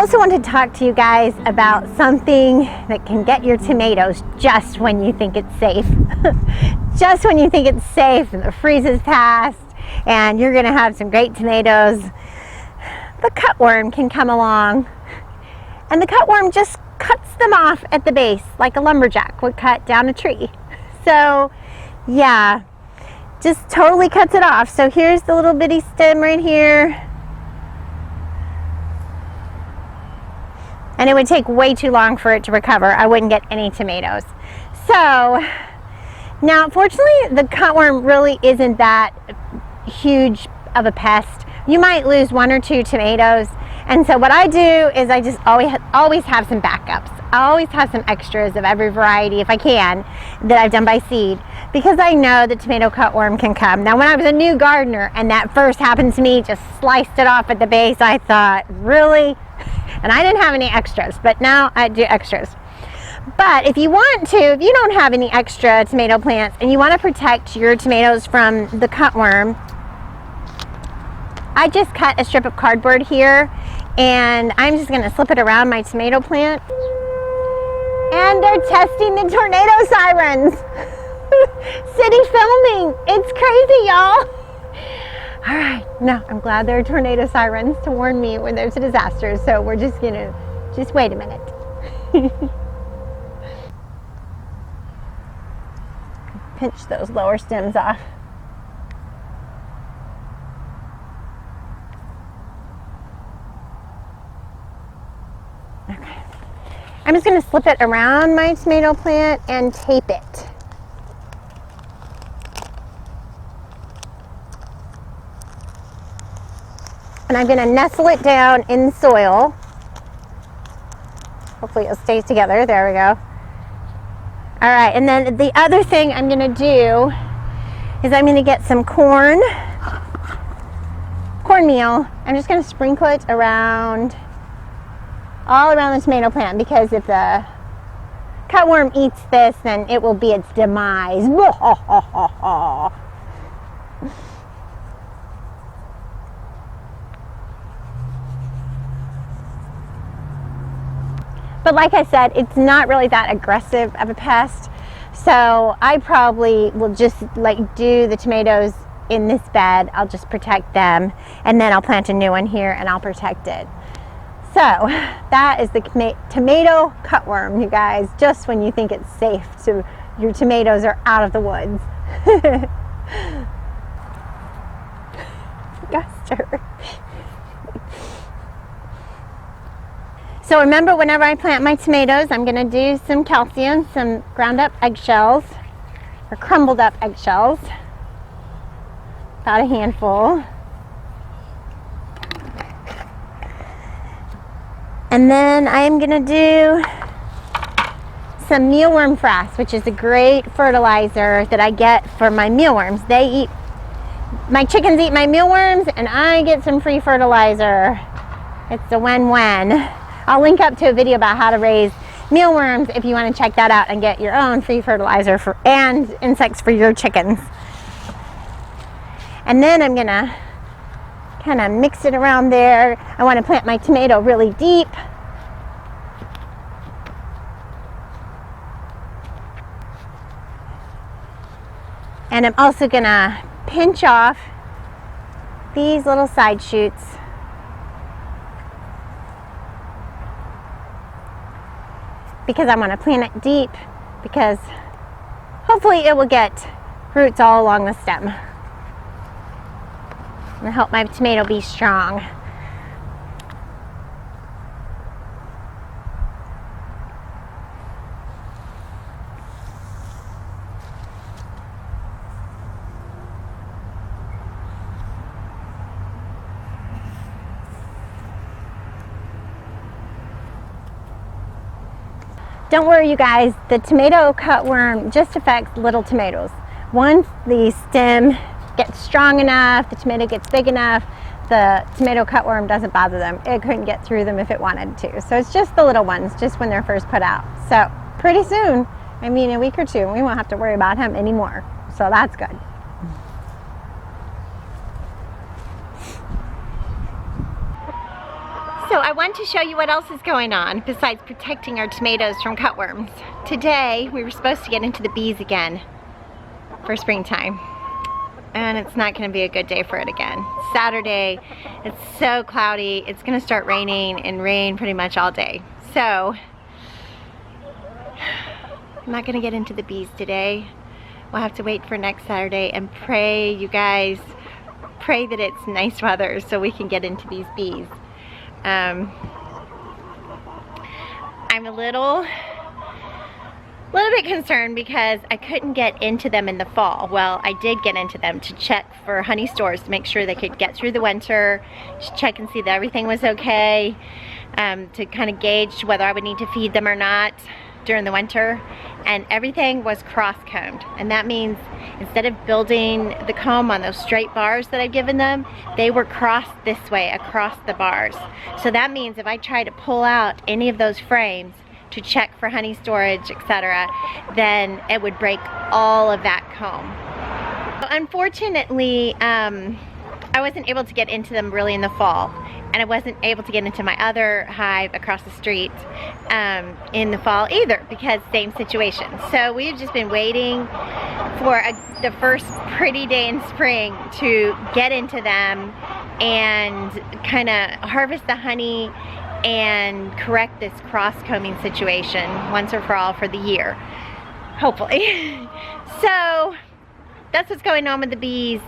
also want to talk to you guys about something that can get your tomatoes just when you think it's safe. Just when you think it's safe and the freeze is past and you're going to have some great tomatoes, the cutworm can come along, and the cutworm just cuts them off at the base like a lumberjack would cut down a tree. So yeah, just totally cuts it off. So here's the little bitty stem right here, and it would take way too long for it to recover. I wouldn't get any tomatoes. So now, fortunately, the cutworm really isn't that huge of a pest. You might lose 1 or 2 tomatoes, and so what I do is I just always have some backups. I always have some extras of every variety, if I can, that I've done by seed, because I know the tomato cutworm can come. Now, when I was a new gardener and that first happened to me, just sliced it off at the base, I thought, really? And I didn't have any extras, but now I do extras. But if you want to, if you don't have any extra tomato plants and you want to protect your tomatoes from the cutworm, I just cut a strip of cardboard here, and I'm just going to slip it around my tomato plant. And they're testing the tornado sirens. City filming. It's crazy, y'all. All right, no, I'm glad there are tornado sirens to warn me when there's a disaster. So we're just going to, just wait a minute. Pinch those lower stems off. Okay. I'm just going to slip it around my tomato plant and tape it. And I'm going to nestle it down in soil. Hopefully it stays together. There we go. All right, and then the other thing I'm going to do is I'm going to get some cornmeal. I'm just going to sprinkle it around, all around the tomato plant, because if the cutworm eats this, then it will be its demise. But like I said, it's not really that aggressive of a pest. So I probably will just do the tomatoes in this bed. I'll just protect them, and then I'll plant a new one here and I'll protect it. So that is the tomato cutworm, you guys, just when you think it's safe to, your tomatoes are out of the woods. Guster. So remember, whenever I plant my tomatoes, I'm going to do some calcium, some ground up eggshells, or crumbled up eggshells, about a handful. And then I'm going to do some mealworm frass, which is a great fertilizer that I get for my mealworms. My chickens eat my mealworms, and I get some free fertilizer. It's a win-win. I'll link up to a video about how to raise mealworms if you want to check that out and get your own free fertilizer and insects for your chickens. And then I'm going to kind of mix it around there. I want to plant my tomato really deep. And I'm also going to pinch off these little side shoots. Because I want to plant it deep, because hopefully it will get roots all along the stem and help my tomato be strong. Don't worry, you guys, the tomato cutworm just affects little tomatoes. Once the stem gets strong enough, the tomato gets big enough, the tomato cutworm doesn't bother them. It couldn't get through them if it wanted to. So it's just the little ones, just when they're first put out. So pretty soon, I mean a week or two, we won't have to worry about him anymore. So that's good. So I want to show you what else is going on besides protecting our tomatoes from cutworms. Today, we were supposed to get into the bees again for springtime. And it's not going to be a good day for it again. Saturday, it's so cloudy. It's going to start raining and rain pretty much all day. So, I'm not going to get into the bees today. We'll have to wait for next Saturday and pray, you guys. Pray that it's nice weather so we can get into these bees. I'm a little bit concerned because I couldn't get into them in the fall. Well, I did get into them to check for honey stores to make sure they could get through the winter, to check and see that everything was okay, to kind of gauge whether I would need to feed them or not during the winter. And everything was cross-combed, and that means instead of building the comb on those straight bars that I've given them, they were crossed this way across the bars. So that means if I try to pull out any of those frames to check for honey storage, etc., then it would break all of that comb. Unfortunately, I wasn't able to get into them really in the fall, and I wasn't able to get into my other hive across the street in the fall either, because same situation. So we've just been waiting for the first pretty day in spring to get into them and kind of harvest the honey and correct this cross-combing situation once and for all for the year, hopefully. So that's what's going on with the bees.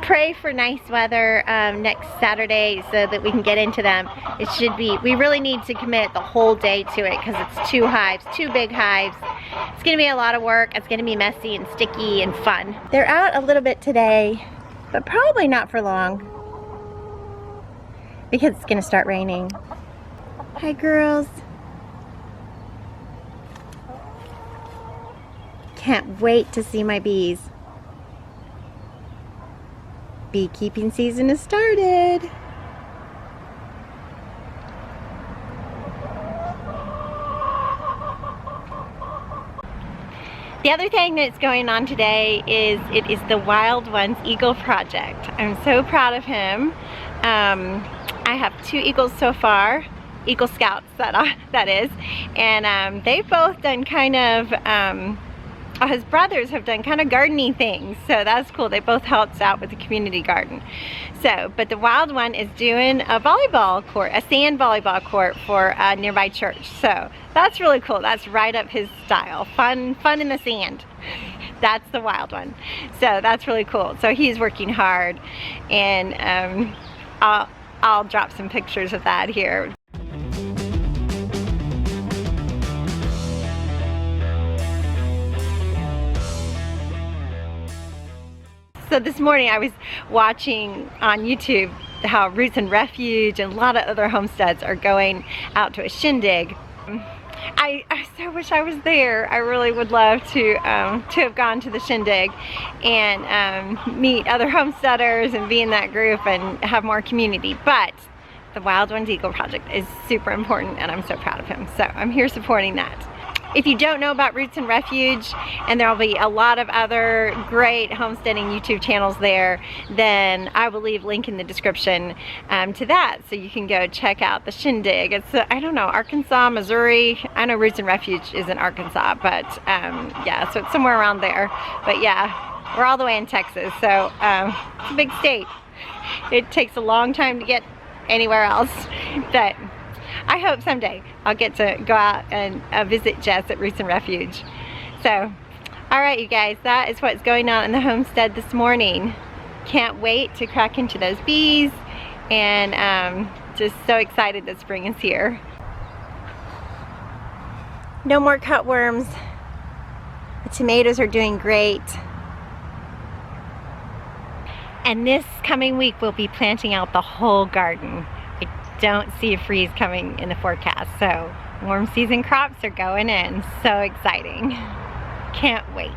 Pray for nice weather next Saturday so that we can get into them. It should be, we really need to commit the whole day to it because it's 2 hives, 2 big hives. It's gonna be a lot of work. It's gonna be messy and sticky and fun. They're out a little bit today, but probably not for long because it's gonna start raining. Hi girls. Can't wait to see my bees. Beekeeping season has started. The other thing that's going on today is it is the Wild Ones Eagle Project. I'm so proud of him. I have 2 eagles so far. Eagle Scouts, that is, and they've both done kind of, his brothers have done kind of gardening things, so that's cool. They both helped out with the community garden. So, but the wild one is doing a volleyball court, a sand volleyball court for a nearby church. So that's really cool. That's right up his style. Fun in the sand. That's the wild one. So that's really cool. So he's working hard, and I'll drop some pictures of that here. So this morning I was watching on YouTube how Roots and Refuge and a lot of other homesteads are going out to a shindig. I so wish I was there. I really would love to have gone to the shindig and meet other homesteaders and be in that group and have more community. But the Wild Ones Eagle Project is super important, and I'm so proud of him. So I'm here supporting that. If you don't know about Roots and Refuge, and there will be a lot of other great homesteading YouTube channels there, then I will leave a link in the description to that, so you can go check out the shindig. It's, I don't know, Arkansas, Missouri. I know Roots and Refuge is in Arkansas, but yeah, so it's somewhere around there. But yeah, we're all the way in Texas, so it's a big state. It takes a long time to get anywhere else, but I hope someday I'll get to go out and visit Jess at Roots and Refuge. So, alright you guys, that is what's going on in the homestead this morning. Can't wait to crack into those bees, and just so excited that spring is here. No more cutworms. The tomatoes are doing great. And this coming week we'll be planting out the whole garden. Don't see a freeze coming in the forecast, so warm season crops are going in. So exciting. Can't wait.